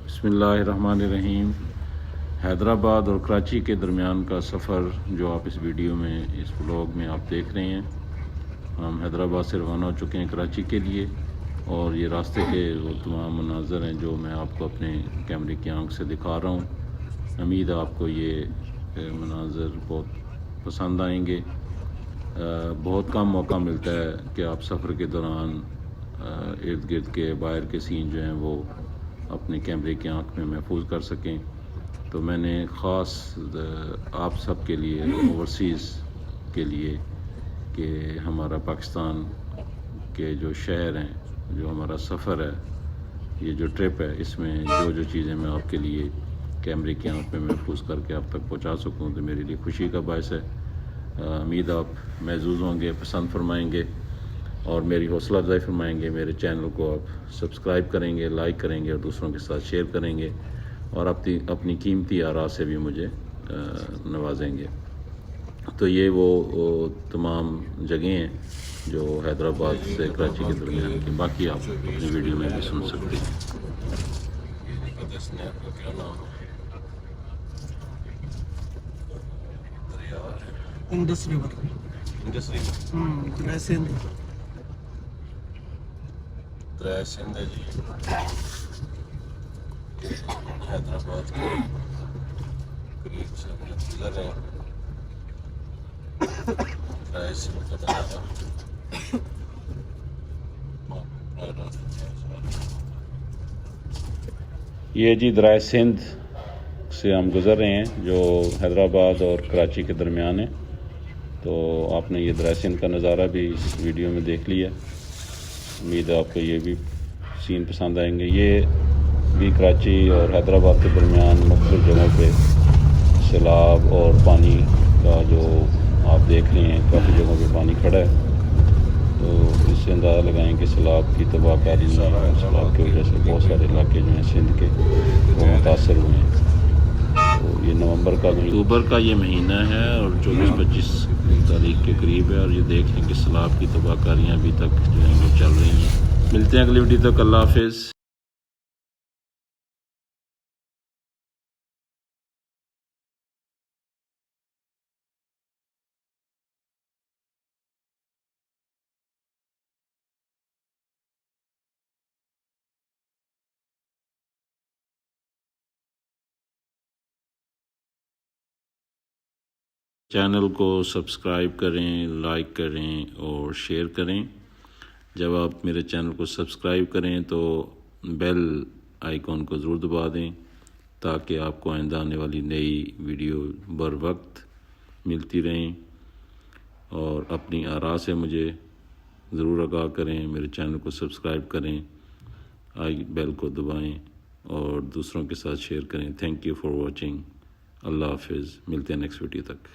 بسم اللہ الرحمن الرحیم۔ حیدرآباد اور کراچی کے درمیان کا سفر جو آپ اس ویڈیو میں اس ولاگ میں آپ دیکھ رہے ہیں، ہم حیدرآباد سے روانہ ہو چکے ہیں کراچی کے لیے، اور یہ راستے کے وہ تمام مناظر ہیں جو میں آپ کو اپنے کیمرے کی آنکھ سے دکھا رہا ہوں۔ امید ہے آپ کو یہ مناظر بہت پسند آئیں گے۔ بہت کم موقع ملتا ہے کہ آپ سفر کے دوران ارد گرد کے باہر کے سین جو ہیں وہ اپنے کیمرے کی آنکھ میں محفوظ کر سکیں، تو میں نے خاص آپ سب کے لیے، اوورسیز کے لیے، کہ ہمارا پاکستان کے جو شہر ہیں، جو ہمارا سفر ہے، یہ جو ٹرپ ہے، اس میں جو چیزیں میں آپ کے لیے کیمرے کی آنکھ میں محفوظ کر کے آپ تک پہنچا سکوں، تو میرے لیے خوشی کا باعث ہے۔ امید آپ محظوظ ہوں گے، پسند فرمائیں گے اور میری حوصلہ افزائی فرمائیں گے۔ میرے چینل کو آپ سبسکرائب کریں گے، لائک کریں گے اور دوسروں کے ساتھ شیئر کریں گے، اور اپنی قیمتی آراء سے بھی مجھے نوازیں گے۔ تو یہ وہ تمام جگہیں ہیں جو حیدرآباد سے کراچی کے درمیان کی، باقی آپ اپنی ویڈیو میں بھی سن سکتے ہیں۔ انڈس ریور، دریا سندھ ہے جی، حیدرآباد کے قریب سے گزر رہے ہیں۔ دریا سندھ کا نظارہ یہ جی دریا سندھ سے ہم گزر رہے ہیں جو حیدرآباد اور کراچی کے درمیان ہے، تو آپ نے یہ دریا سندھ کا نظارہ بھی اس ویڈیو میں دیکھ لیا۔ امید ہے آپ کو یہ بھی سین پسند آئیں گے۔ یہ بھی کراچی اور حیدرآباد کے درمیان مختلف جگہوں پہ سیلاب اور پانی کا جو آپ دیکھ رہے ہیں، کافی جگہوں پہ پانی کھڑا ہے، تو اس سے اندازہ لگائیں کہ سیلاب کی تباہ کاری، سیلاب کی وجہ سے بہت سارے علاقے جو ہیں سندھ کے وہ متاثر ہوئے ہیں۔ تو یہ اکتوبر کا یہ مہینہ ہے اور 24-25 تاریخ کے قریب ہے، اور یہ دیکھیں کہ سیلاب کی تباہ کاریاں ابھی تک جو ہیں وہ چل رہی ہیں۔ ملتے ہیں اگلی ویڈیو تک، اللہ حافظ۔ چینل کو سبسکرائب کریں، لائک کریں اور شیئر کریں۔ جب آپ میرے چینل کو سبسکرائب کریں تو بیل آئیکن کو ضرور دبا دیں تاکہ آپ کو آئندہ آنے والی نئی ویڈیو بر وقت ملتی رہیں، اور اپنی آراء سے مجھے ضرور آگاہ کریں۔ میرے چینل کو سبسکرائب کریں، بیل کو دبائیں اور دوسروں کے ساتھ شیئر کریں۔ Thank you for watching. اللہ حافظ، ملتے ہیں نیکسٹ ویڈیو تک۔